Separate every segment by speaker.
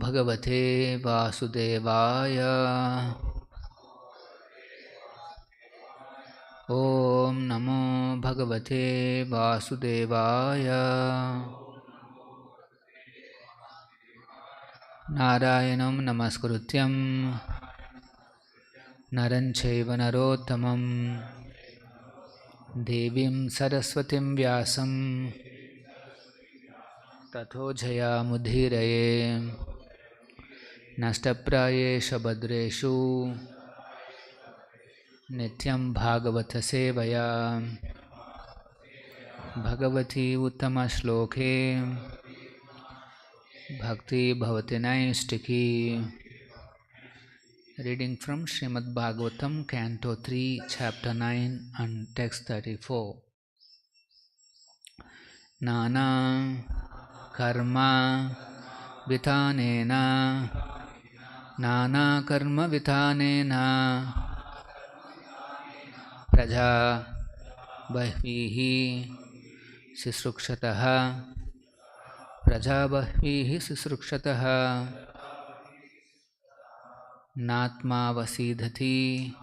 Speaker 1: Bhagavate Vasudevaya. Om Namo Bhagavate Vasudevaya. Narayanam Namaskrutyam Naran Chaiva Narottamam Devim Saraswatim Vyasam Tato Jayamudhiraye Nashtaprayesha Badreshu Nityam Bhagavata Sevaya Bhagavati Uttama Shloke Bhakti Bhavati Naistiki. Reading from Srimad Bhagavatam, Canto 3, Chapter 9 and Text 34. Nana Karma Vithanena Nana Karma Vithanena Praja Bahvihi Sisrukshataha Praja Bahvihi Sisrukshataha Natma Vasidhati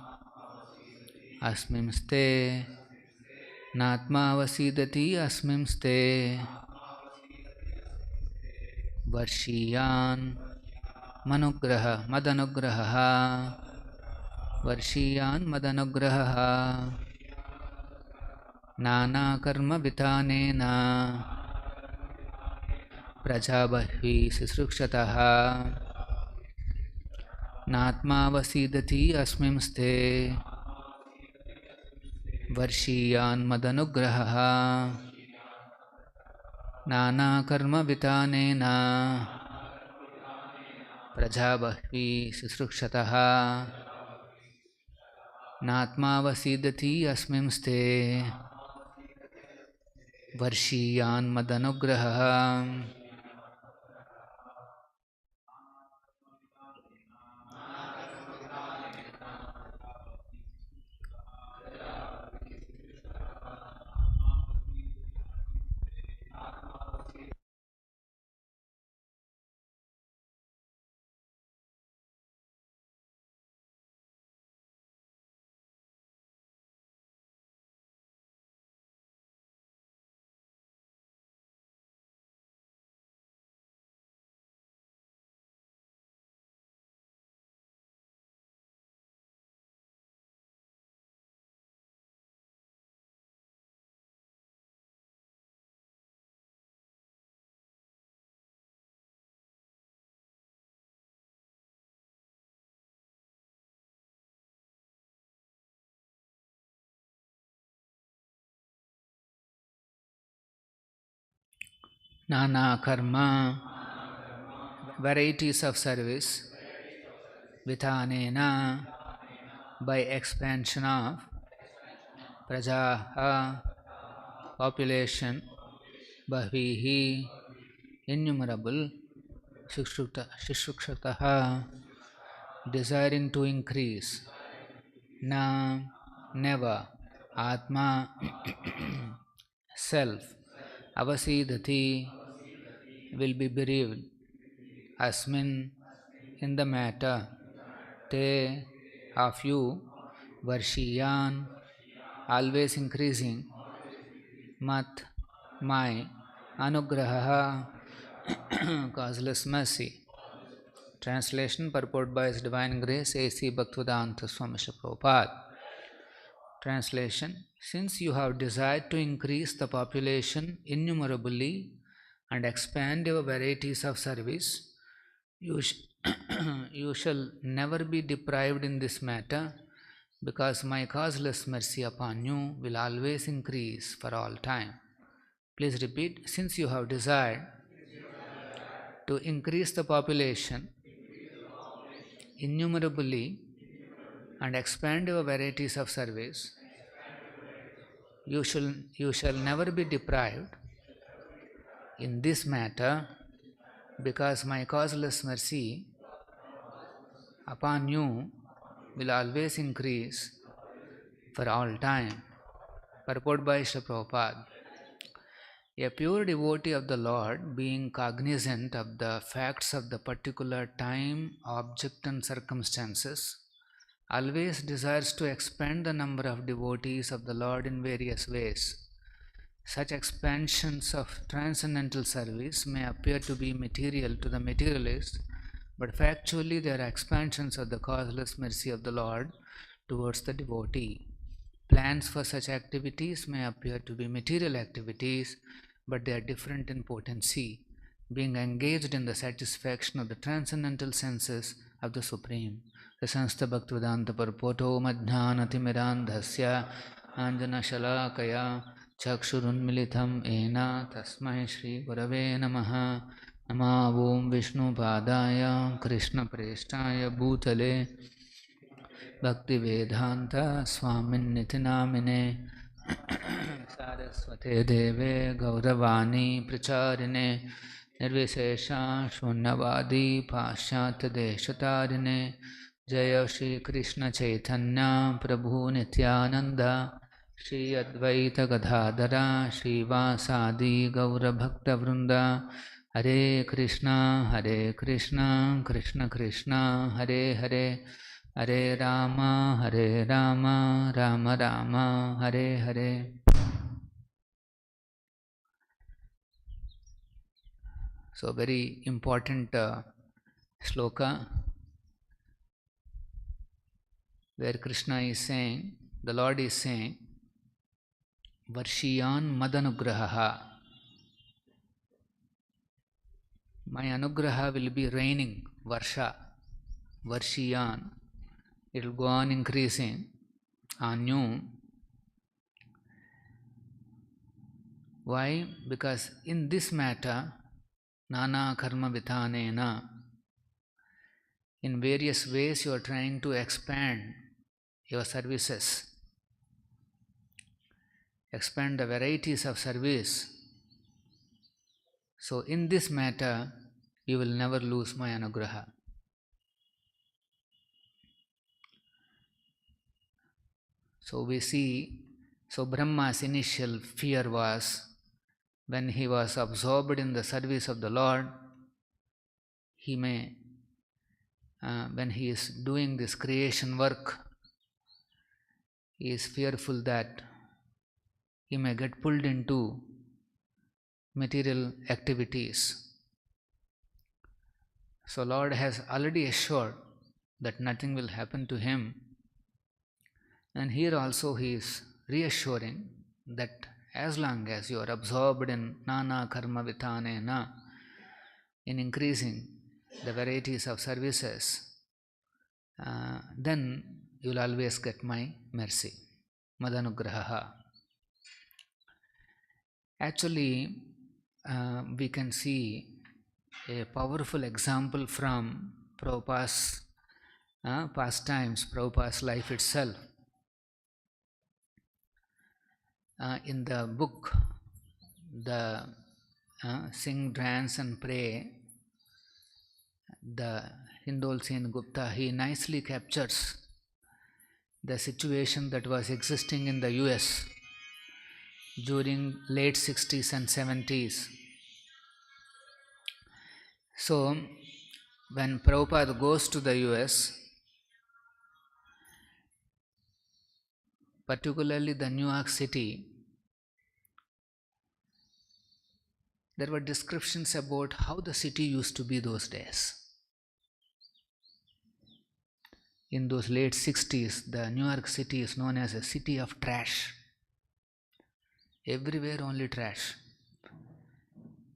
Speaker 1: Asmimste Natma Vasidhati Asmimste Varshiyan Manugraha Madanugraha Varshiyan Madanugraha Nana Karma Vithanena Prajabhvi Sisrukshataha Natma Vasidhati Asmimste Varshiyan Madanugraha Nana Karma Vithanena Prajabhvi Sisrukshataha Natma Vasidhati Asmimste Varshiyan Madanugraha. Nana karma, varieties of service, vithanena, by expansion of, prajaha, population, bahvihi, innumerable, shishukshataha, desiring to increase, na, never, atma, self, avasidhati, will be bereaved, asmin, in the matter, te, of you, varshiyan, always increasing, mat, my, anugraha, causeless mercy. Translation, purport by His Divine Grace, A.C. Bhaktivedanta Swamy Prabhupada. Translation, since you have desired to increase the population innumerably and expand your varieties of service, you shall never be deprived in this matter, because my causeless mercy upon you will always increase for all time. Please repeat, since you have desired to increase the population innumerably and expand your varieties of service, you shall never be deprived in this matter, because my causeless mercy upon you will always increase for all time. Purport by Srila Prabhupada. A pure devotee of the Lord, being cognizant of the facts of the particular time, object, and circumstances, always desires to expand the number of devotees of the Lord in various ways. Such expansions of transcendental service may appear to be material to the materialist, but factually they are expansions of the causeless mercy of the Lord towards the devotee. Plans for such activities may appear to be material activities, but they are different in potency, being engaged in the satisfaction of the transcendental senses of the Supreme. Sanstha Bhaktivedanta Purpoto Madhyanatimirandhasya Anjana Shalakaya Chakshurunmilitam Ena Tasmai Shri Gurave Namaha Nama Om Vishnu Padaya Krishna Preshtaya Bhutale Bhakti Vedanta Swamin Nitinamine Saraswate Deve Gauravani Pracharine Nirvishesha Shunyavadi Pashyat Deshatarine Jaya Shri Krishna Chaitanya Prabhu Nityananda Shri Advaita Gadadhara Shri Vasadi Gaura Bhakta Vrinda Hare Krishna Krishna Krishna Hare Hare Hare Rama Rama Rama Hare Hare. So very important shloka where Krishna is saying, the Lord is saying, Varshiyan Madanugraha. My anugraha will be raining, Varsha, Varshiyan. It will go on increasing on you. Why? Because in this matter, Nana Karma Vithanena, in various ways you are trying to expand your services, expand the varieties of service. So in this matter, you will never lose my anugraha. So we see, so Brahma's initial fear was, when he was absorbed in the service of the Lord, he may, when he is doing this creation work, he is fearful that he may get pulled into material activities. So Lord has already assured that nothing will happen to him. And here also he is reassuring that as long as you are absorbed in Nana Karma Vithanena, in increasing the varieties of services, then you will always get my mercy, Madanugraha. Actually, we can see a powerful example from Prabhupada's pastimes, Prabhupada's life itself. In the book, the Sing, Dance and Pray, the Hindolseen Gupta, he nicely captures the situation that was existing in the US during late 60s and 70s. So, when Prabhupada goes to the US, particularly the New York City, there were descriptions about how the city used to be those days. In those late 60s, the New York City is known as a city of trash. Everywhere only trash.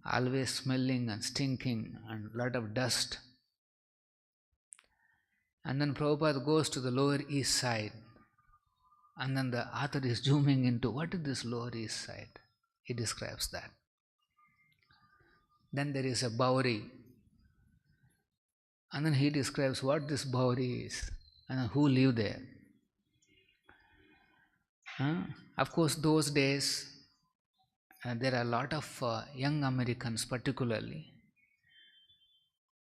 Speaker 1: Always smelling and stinking and a lot of dust. And then Prabhupada goes to the Lower East Side. And then the author is zooming into what is this Lower East Side. He describes that. Then there is a Bowery. And then he describes what this Bowery is and who live there. Of course, those days, there are a lot of young Americans particularly.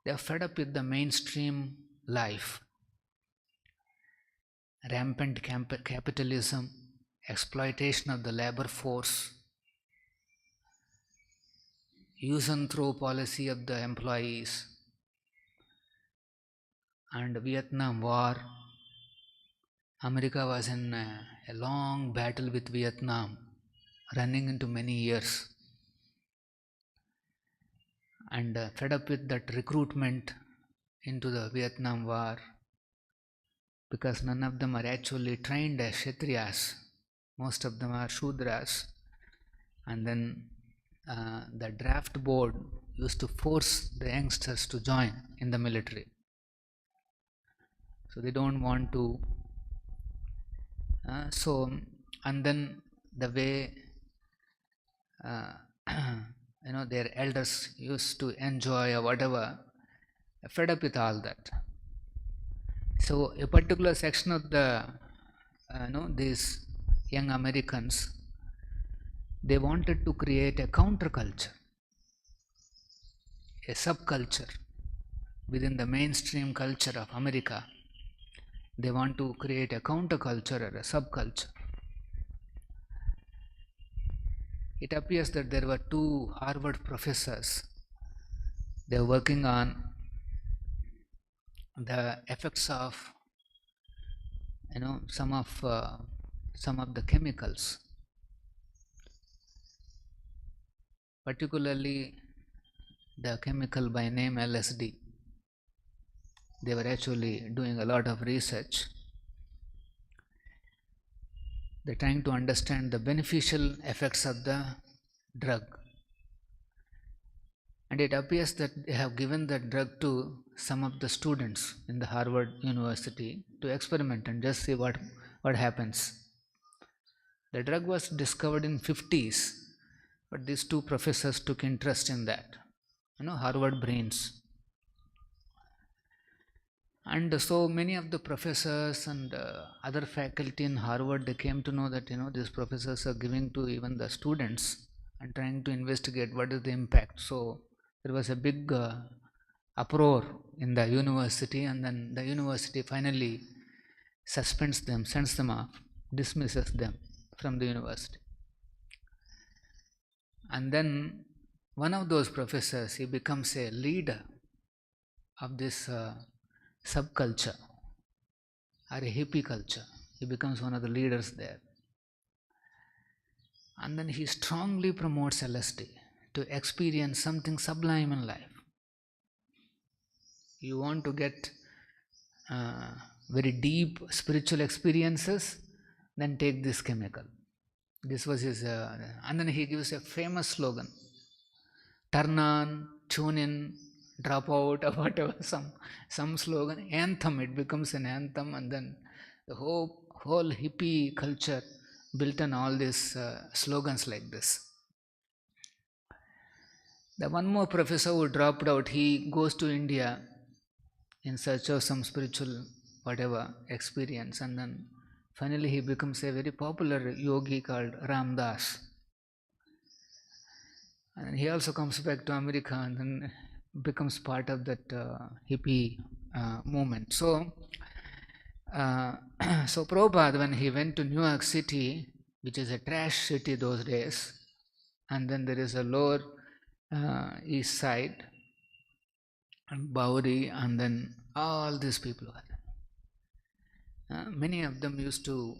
Speaker 1: They are fed up with the mainstream life. Rampant capitalism, exploitation of the labor force, use and throw policy of the employees, and Vietnam War. America was in a long battle with Vietnam, running into many years, and fed up with that recruitment into the Vietnam War, because none of them are actually trained as Kshatriyas, most of them are Shudras, and then the draft board used to force the youngsters to join in the military. So they don't want to. And then the way their elders used to enjoy or whatever, fed up with all that. So a particular section of the these young Americans, they wanted to create a counterculture, a subculture within the mainstream culture of America. They want to create a counterculture or a subculture. It appears that there were two Harvard professors. They were working on the effects of some of the chemicals, particularly the chemical by name LSD. They were actually doing a lot of research. They're trying to understand the beneficial effects of the drug. And it appears that they have given that drug to some of the students in the Harvard University to experiment and just see what happens. The drug was discovered in 50s, but these two professors took interest in that. Harvard brains. And so many of the professors and other faculty in Harvard, they came to know that these professors are giving to even the students and trying to investigate what is the impact. So there was a big uproar in the university, and then the university finally suspends them, sends them off, dismisses them from the university. And then one of those professors, he becomes a leader of this subculture or a hippie culture. He becomes one of the leaders there. And then he strongly promotes LSD to experience something sublime in life. You want to get very deep spiritual experiences, then take this chemical. This was his, and then he gives a famous slogan: turn on, tune in, drop out, or whatever, some slogan, anthem. It becomes an anthem, and then the whole hippie culture built on all these slogans like this. The one more professor who dropped out, he goes to India in search of some spiritual whatever experience, and then finally he becomes a very popular yogi called Ram Das. And he also comes back to America and then becomes part of that hippie movement. So Prabhupada, when he went to New York City, which is a trash city those days, and then there is a lower east side, and Bowery, and then all these people were there. Many of them used to,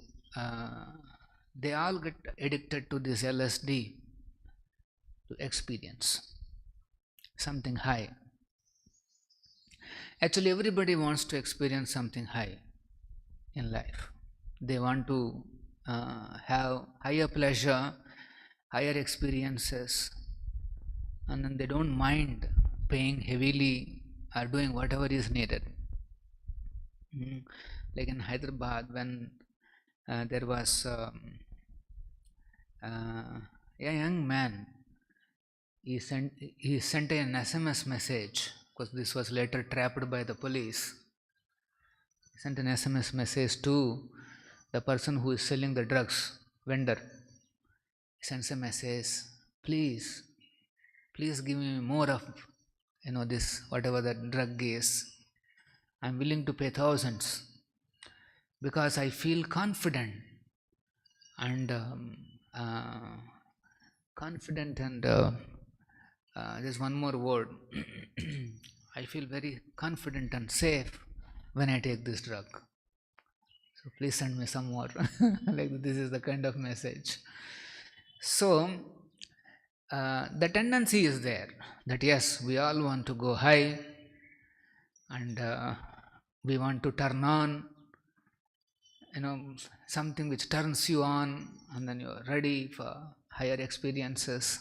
Speaker 1: they all get addicted to this LSD to experience something high. Actually, everybody wants to experience something high in life. They want to have higher pleasure, higher experiences, and then they don't mind paying heavily or doing whatever is needed. Like in Hyderabad, when there was a young man, he sent an SMS message, because this was later trapped by the police. He sent an SMS message to the person who is selling the drugs, vendor. He sends a message: please give me more of this, whatever the drug is. I'm willing to pay thousands, because I feel confident and there's one more word. I feel very confident and safe when I take this drug. So please send me some more. Like this is the kind of message. So the tendency is there that yes, we all want to go high, and we want to turn on, something which turns you on, and then you're ready for higher experiences.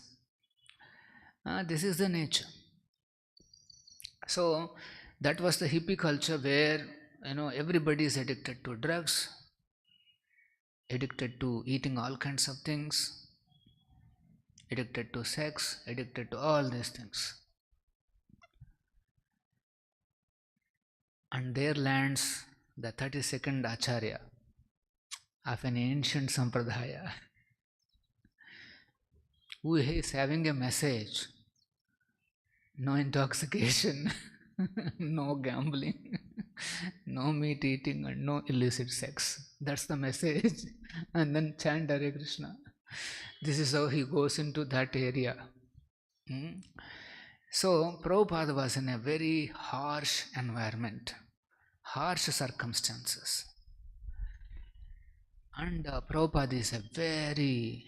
Speaker 1: This is the nature. So that was the hippie culture where everybody is addicted to drugs, addicted to eating all kinds of things, addicted to sex, addicted to all these things. And there lands the 32nd Acharya of an ancient Sampradaya, who is having a message: no intoxication, no gambling, no meat eating, and no illicit sex. That's the message. And then chant Hare Krishna. This is how he goes into that area. So Prabhupada was in a very harsh environment, harsh circumstances. And Prabhupada is a very,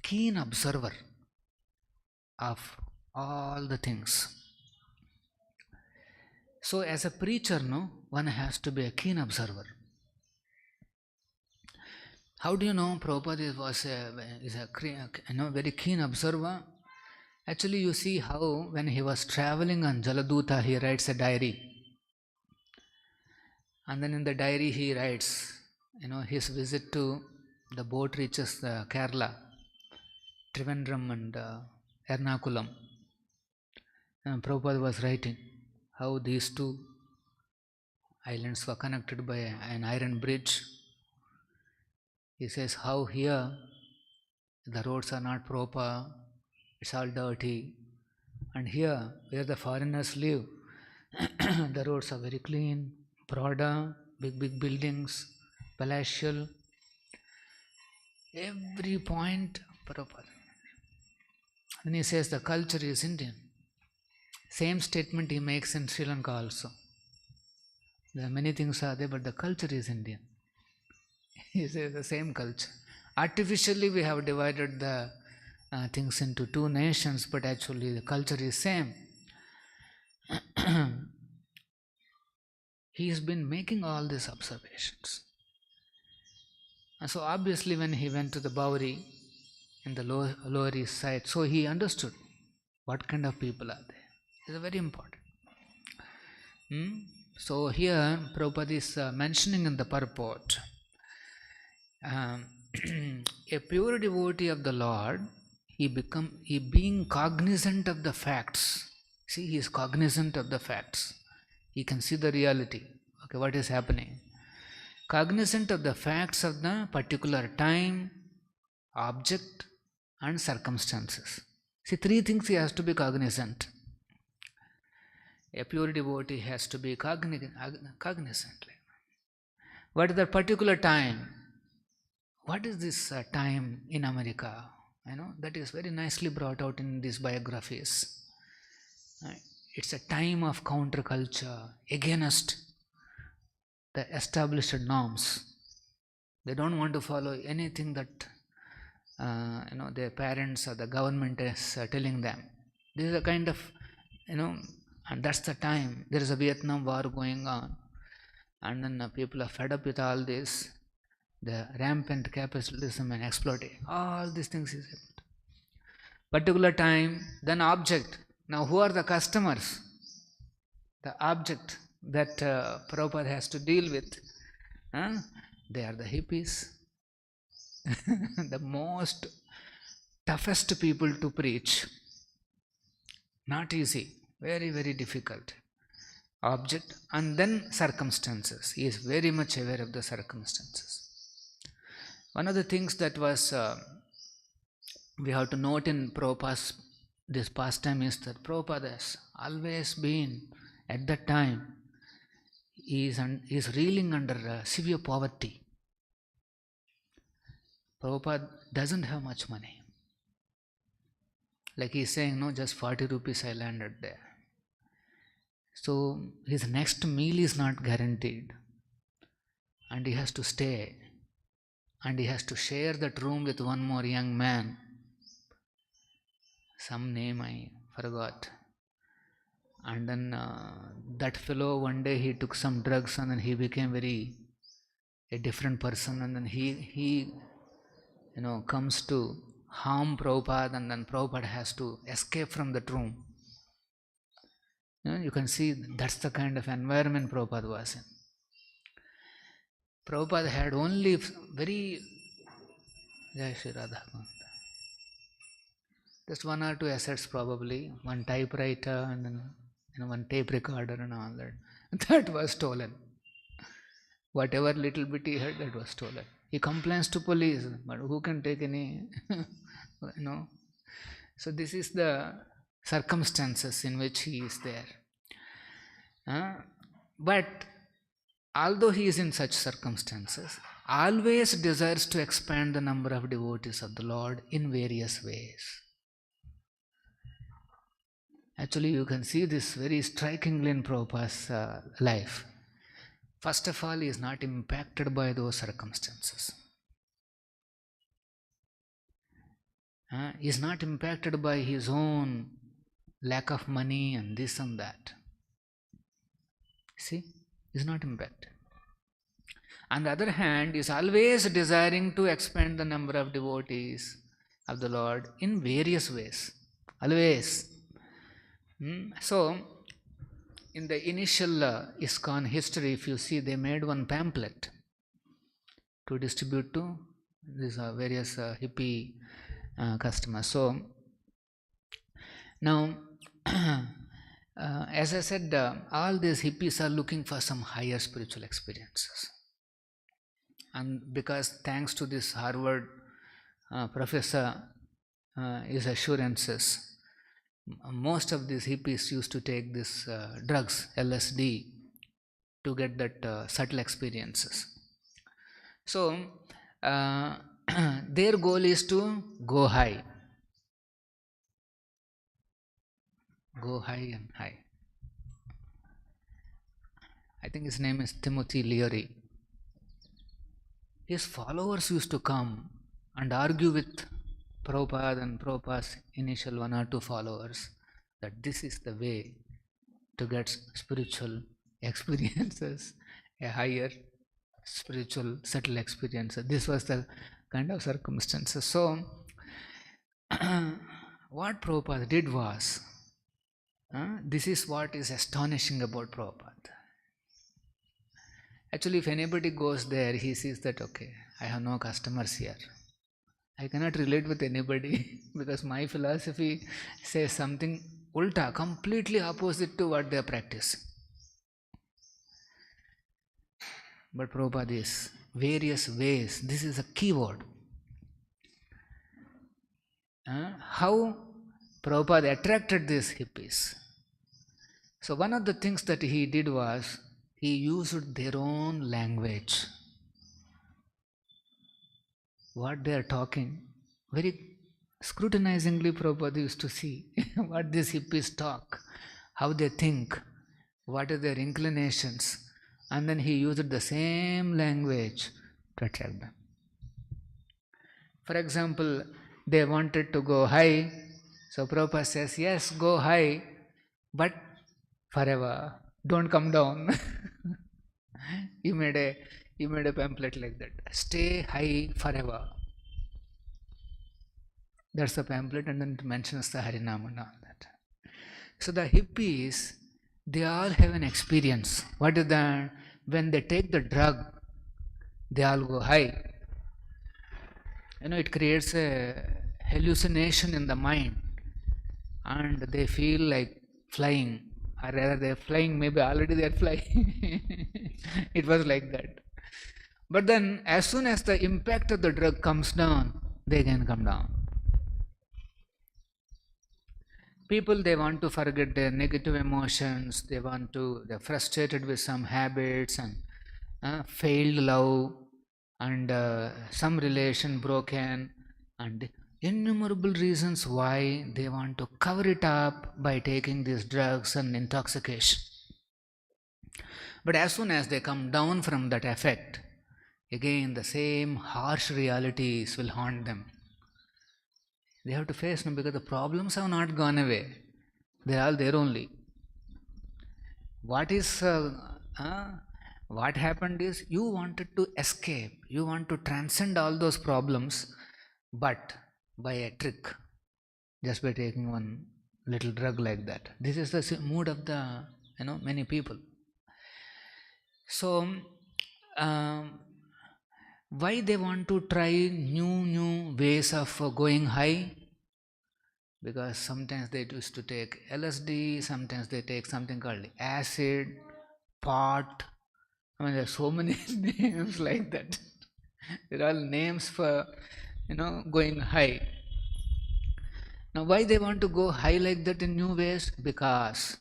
Speaker 1: keen observer of all the things. So as a preacher, one has to be a keen observer. How do you know Prabhupada is a very keen observer? Actually, you see how when he was traveling on Jaladuta, he writes a diary. And then in the diary he writes, his visit to the boat reaches Kerala, Trivandrum and Ernakulam. And Prabhupada was writing how these two islands were connected by an iron bridge. He says how here the roads are not proper, it's all dirty. And here where the foreigners live, the roads are very clean, broader, big buildings, palatial. Every point Prabhupada. Then he says the culture is Indian. Same statement he makes in Sri Lanka also. There are many things are there, but the culture is Indian. He says the same culture. Artificially we have divided the things into two nations, but actually the culture is same. He has been making all these observations. And so obviously when he went to the Bowery in the lower east side, so he understood what kind of people are there. It's very important. So here Prabhupada is mentioning in the purport, a pure devotee of the Lord, he being cognizant of the facts. See, he is cognizant of the facts. He can see the reality. Okay, what is happening? Cognizant of the facts of the particular time, object, and circumstances. See, three things he has to be cognizant. A pure devotee has to be cognizant. What is the particular time? What is this time in America? That is very nicely brought out in these biographies. It's a time of counterculture against the established norms. They don't want to follow anything that their parents or the government is telling them. This is a kind of, and that's the time. There is a Vietnam War going on, and then people are fed up with all this, the rampant capitalism and exploiting. All these things is happened. Particular time, then object. Now who are the customers? The object that Prabhupada has to deal with. They are the hippies. The most toughest people to preach. Not easy. Very, very difficult. Object and then circumstances. He is very much aware of the circumstances. One of the things that was we have to note in Prabhupada's this pastime is that Prabhupada has always been, at that time, he is reeling under severe poverty. Prabhupada doesn't have much money. Like he's saying, no, just 40 rupees I landed there. So his next meal is not guaranteed. And he has to stay. And he has to share that room with one more young man. Some name I forgot. And then that fellow, one day he took some drugs and then he became a different person, and then he comes to harm Prabhupada, and then Prabhupada has to escape from that room. You can see that's the kind of environment Prabhupada was in. Prabhupada had only very Jai Shri Radha Kund. Just one or two assets probably, one typewriter and then one tape recorder and all that. That was stolen. Whatever little bit he had, that was stolen. He complains to police, but who can take any, So this is the circumstances in which he is there. But although he is in such circumstances, always desires to expand the number of devotees of the Lord in various ways. Actually, you can see this very strikingly in Prabhupada's life. First of all, he is not impacted by those circumstances. He is not impacted by his own lack of money and this and that. See, he is not impacted. On the other hand, he is always desiring to expand the number of devotees of the Lord in various ways. Always. So, in the initial ISKCON history, if you see, they made one pamphlet to distribute to these various hippie customers. So, now, as I said, all these hippies are looking for some higher spiritual experiences. And because thanks to this Harvard professor, his assurances, most of these hippies used to take this drugs, LSD, to get that subtle experiences. So, their goal is to go high. Go high and high. I think his name is Timothy Leary. His followers used to come and argue with Prabhupada and Prabhupada's initial one or two followers that this is the way to get spiritual experiences, a higher spiritual subtle experience. This was the kind of circumstances. So, what Prabhupada did was, this is what is astonishing about Prabhupada. Actually, if anybody goes there, he sees that, okay, I have no customers here. I cannot relate with anybody because my philosophy says something ulta, completely opposite to what they are practicing. But Prabhupada is various ways. This is a key word. How Prabhupada attracted these hippies. So one of the things that he did was, he used their own language. What they are talking, very scrutinizingly Prabhupada used to see what these hippies talk, how they think, what are their inclinations, and then he used the same language to attract them. For example, they wanted to go high, so Prabhupada says, yes, go high, but forever, don't come down. He made a pamphlet like that. Stay high forever. That's the pamphlet, and then it mentions the Harinam and all that. So the hippies, they all have an experience. What is that? When they take the drug, they all go high. It creates a hallucination in the mind, and they feel like flying. Or rather, they are flying, maybe already they are flying. It was like that. But then, as soon as the impact of the drug comes down, they can come down. People, they want to forget their negative emotions, they're frustrated with some habits and failed love, and some relation broken, and innumerable reasons why they want to cover it up by taking these drugs and intoxication. But as soon as they come down from that effect, again the same harsh realities will haunt them. They have to face them because the problems have not gone away. They are all there only. What is what happened is you wanted to escape, you want to transcend all those problems, but by a trick, just by taking one little drug like that. This is the mood of the many people. So why they want to try new ways of going high? Because sometimes they used to take LSD, sometimes they take something called acid, pot. I mean, there are so many names like that. They're all names for going high. Now, why they want to go high like that in new ways? Because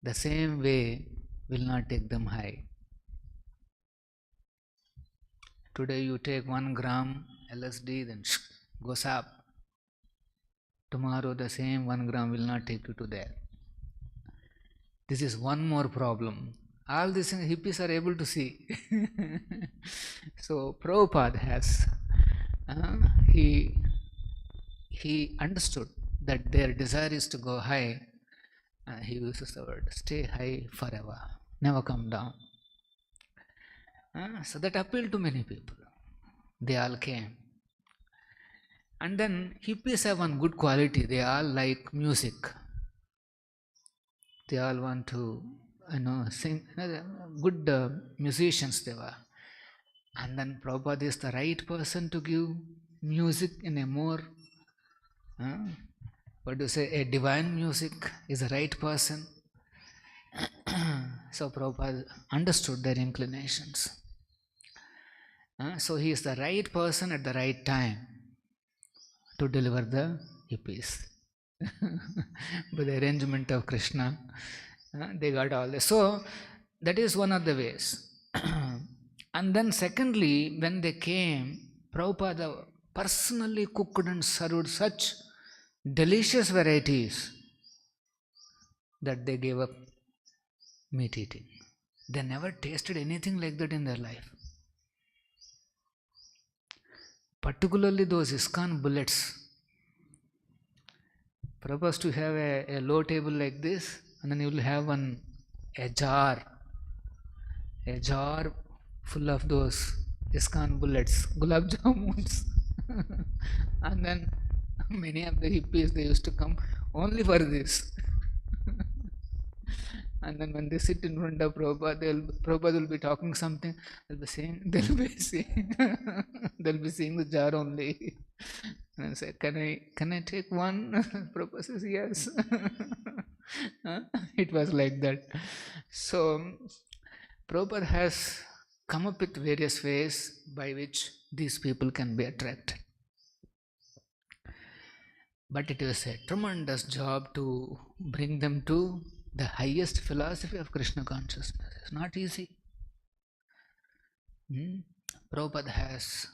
Speaker 1: the same way will not take them high. Today you take 1 gram LSD, then goes up. Tomorrow the same 1 gram will not take you to there. This is one more problem. All these things hippies are able to see. So Prabhupada has, he understood that their desire is to go high. He uses the word, stay high forever, never come down. So that appealed to many people. They all came. And then hippies have one good quality. They all like music. They all want to, sing. Good musicians they were. And then Prabhupada is the right person to give music in a more, what do you say, a divine music is the right person. So Prabhupada understood their inclinations. So he is the right person at the right time to deliver the hippies. By the arrangement of Krishna, they got all this. So that is one of the ways. And then secondly, when they came, Prabhupada personally cooked and served such delicious varieties that they gave up meat eating. They never tasted anything like that in their life. Particularly those ISKCON bullets. Purpose to have a low table like this, and then you will have a jar full of those ISKCON bullets, gulab jamuns. And then many of the hippies, they used to come only for this. And then when they sit in front of Prabhupada, Prabhupada will be talking something, they'll be seeing the jar only. And say, can I take one? Prabhupada says, yes. It was like that. So Prabhupada has come up with various ways by which these people can be attracted. But it is a tremendous job to bring them to the highest philosophy of Krishna consciousness. It's not easy. Prabhupada has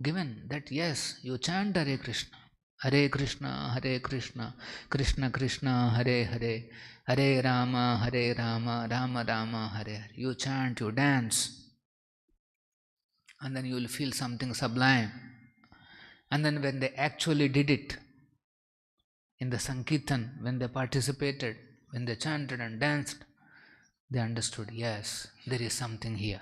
Speaker 1: given that, yes, you chant Hare Krishna, Hare Krishna, Hare Krishna, Krishna Krishna, Hare Hare, Hare Rama, Rama Rama, Hare Hare. You chant, you dance, and then you will feel something sublime. And then when they actually did it, in the Sankirtan, when they participated, when they chanted and danced, they understood, yes, there is something here.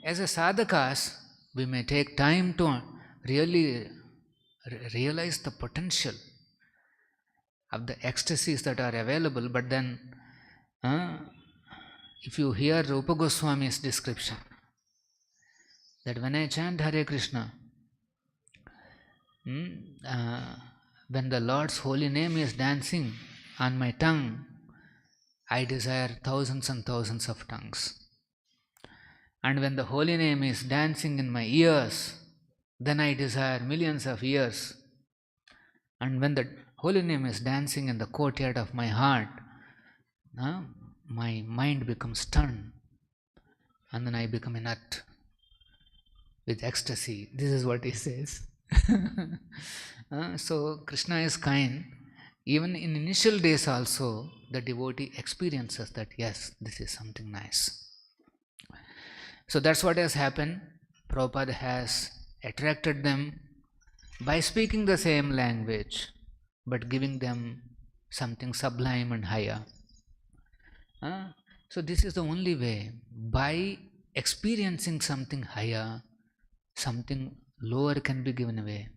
Speaker 1: As a sadhakas, we may take time to really realize the potential of the ecstasies that are available, but then if you hear Rupa Goswami's description, that when I chant Hare Krishna, when the Lord's holy name is dancing on my tongue, I desire thousands and thousands of tongues. And when the holy name is dancing in my ears, then I desire millions of ears. And when the holy name is dancing in the courtyard of my heart, my mind becomes stunned, and then I become a nut with ecstasy. This is what he says. So Krishna is kind. Even in initial days also, the devotee experiences that, yes, this is something nice. So that's what has happened. Prabhupada has attracted them by speaking the same language, but giving them something sublime and higher. So this is the only way. By experiencing something higher, something lower can be given away.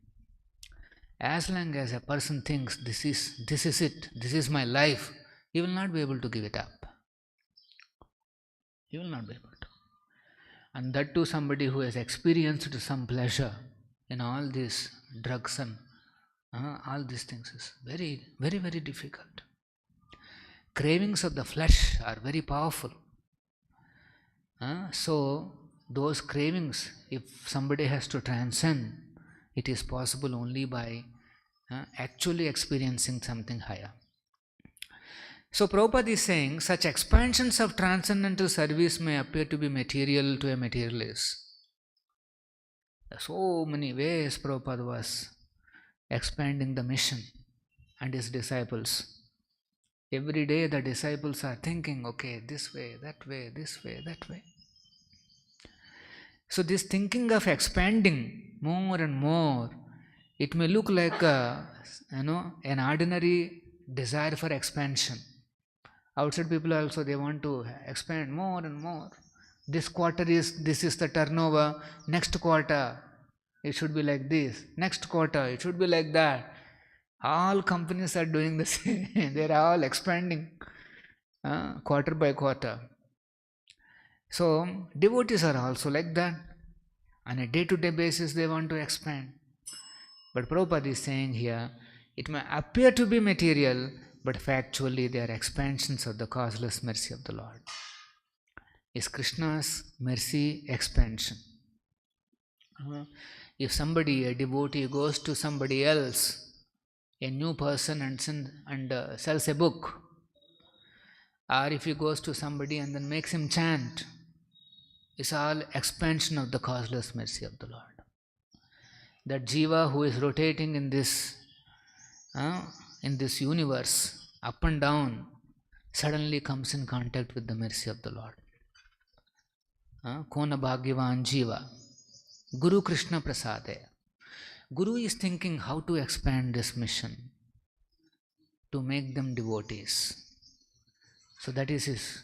Speaker 1: As long as a person thinks this is it, this is my life, he will not be able to give it up. He will not be able to. And that too somebody who has experienced some pleasure in all these drugs and all these things is very, very, very difficult. Cravings of the flesh are very powerful. So those cravings, if somebody has to transcend, it is possible only by actually experiencing something higher. So Prabhupada is saying, such expansions of transcendental service may appear to be material to a materialist. There are so many ways Prabhupada was expanding the mission and his disciples. Every day the disciples are thinking, okay, this way, that way, this way, that way. So this thinking of expanding more and more, it may look like an ordinary desire for expansion. Outside people also, they want to expand more and more. This is the turnover. Next quarter, it should be like this. Next quarter, it should be like that. All companies are doing the same. They are all expanding quarter by quarter. So devotees are also like that. On a day-to-day basis, they want to expand. But Prabhupada is saying here, it may appear to be material, but factually they are expansions of the causeless mercy of the Lord. Is Krishna's mercy expansion. If somebody, a devotee, goes to somebody else, a new person, and sells a book, or if he goes to somebody and then makes him chant, it's all expansion of the causeless mercy of the Lord. That Jiva who is rotating in this universe, up and down, suddenly comes in contact with the mercy of the Lord. Kona Bhagyavan Jiva. Guru Krishna Prasade. Guru is thinking how to expand this mission, to make them devotees. So that is his,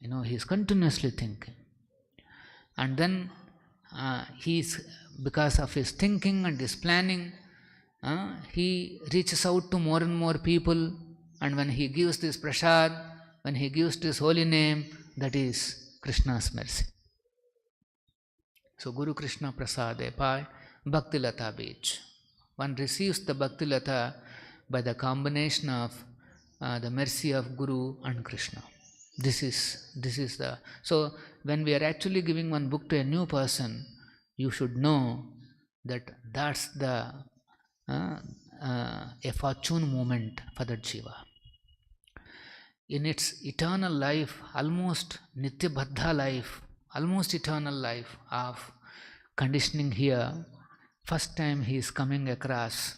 Speaker 1: he is continuously thinking. And then because of his thinking and his planning, he reaches out to more and more people, and when he gives this prasad, when he gives this holy name, that is Krishna's mercy. So Guru Krishna Prasade by Bhakti Lata Beach. One receives the Bhakti Lata by the combination of the mercy of Guru and Krishna. This is the. So when we are actually giving one book to a new person, you should know that that's the a fortune moment for that Jiva. In its eternal life, almost Nitya Baddha life, almost eternal life of conditioning here, first time he is coming across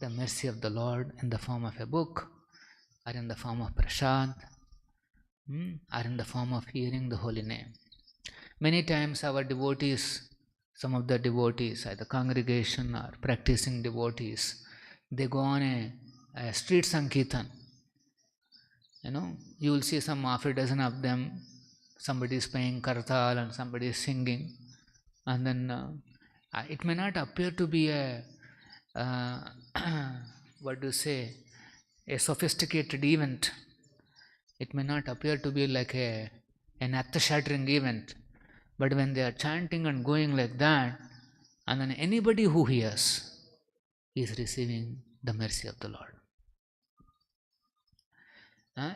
Speaker 1: the mercy of the Lord in the form of a book, or in the form of prasad, or in the form of hearing the holy name. Many times our devotees, some of the devotees, either congregation or practicing devotees, they go on a street sankirtan. You will see some half a dozen of them. Somebody is playing kartal and somebody is singing, and then it may not appear to be a a sophisticated event. It may not appear to be like an earth-shattering event, but when they are chanting and going like that, and then anybody who hears is receiving the mercy of the Lord.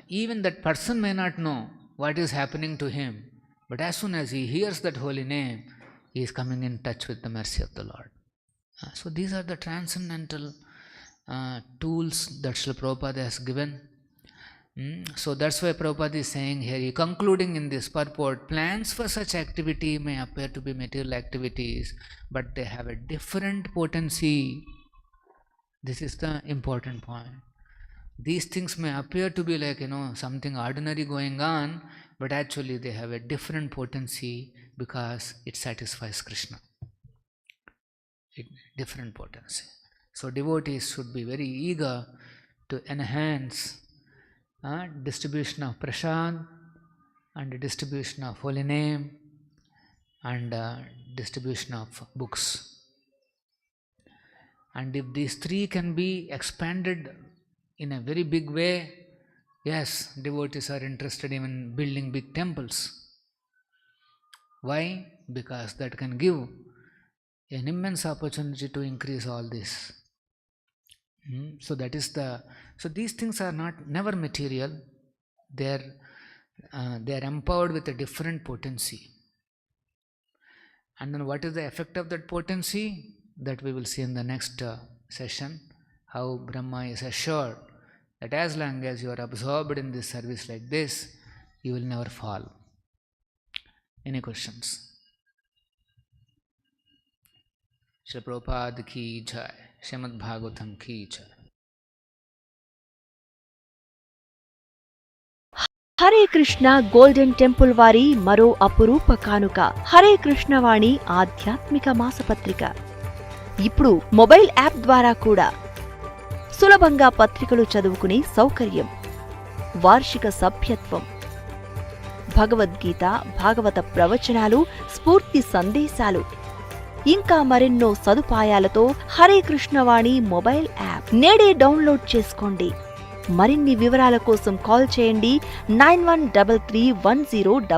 Speaker 1: Even that person may not know what is happening to him, but as soon as he hears that holy name, he is coming in touch with the mercy of the Lord. So these are the transcendental tools that Srila Prabhupada has given. So that's why Prabhupada is saying here, concluding in this purport, plans for such activity may appear to be material activities, but they have a different potency. This is the important point. These things may appear to be like, something ordinary going on, but actually they have a different potency because it satisfies Krishna. Different potency. So devotees should be very eager to enhance distribution of prasad and distribution of holy name and distribution of books. And if these three can be expanded in a very big way, yes, devotees are interested in building big temples. Why? Because that can give an immense opportunity to increase all this. So that is so these things are never material. They are empowered with a different potency. And then what is the effect of that potency? That we will see in the next session. How Brahma is assured that as long as you are absorbed in this service like this, you will never fall. Any questions? Shri Prabhupada ki jai. Srimad Bhagavatam ki jai.
Speaker 2: Hare Krishna golden temple వారి మరో అపురూప కానుక హరే కృష్ణ వాణి ఆధ్యాత్మిక మాసపత్రిక. ఇప్పుడు mobile app ద్వారా కూడా సులభంగా పత్రికలు చదువుకునే సౌకర్యం, వార్షిక సభ్యత్వం, భగవద్గీత, భాగవత ప్రవచనాలు, స్ఫూర్తి సందేశాలు, ఇంకా మరెన్నో సదుపాయాలతో హరే కృష్ణవాణి మొబైల్ యాప్ నేడే డౌన్లోడ్ చేసుకోండి. మరిన్ని వివరాల కోసం కాల్ చేయండి 913310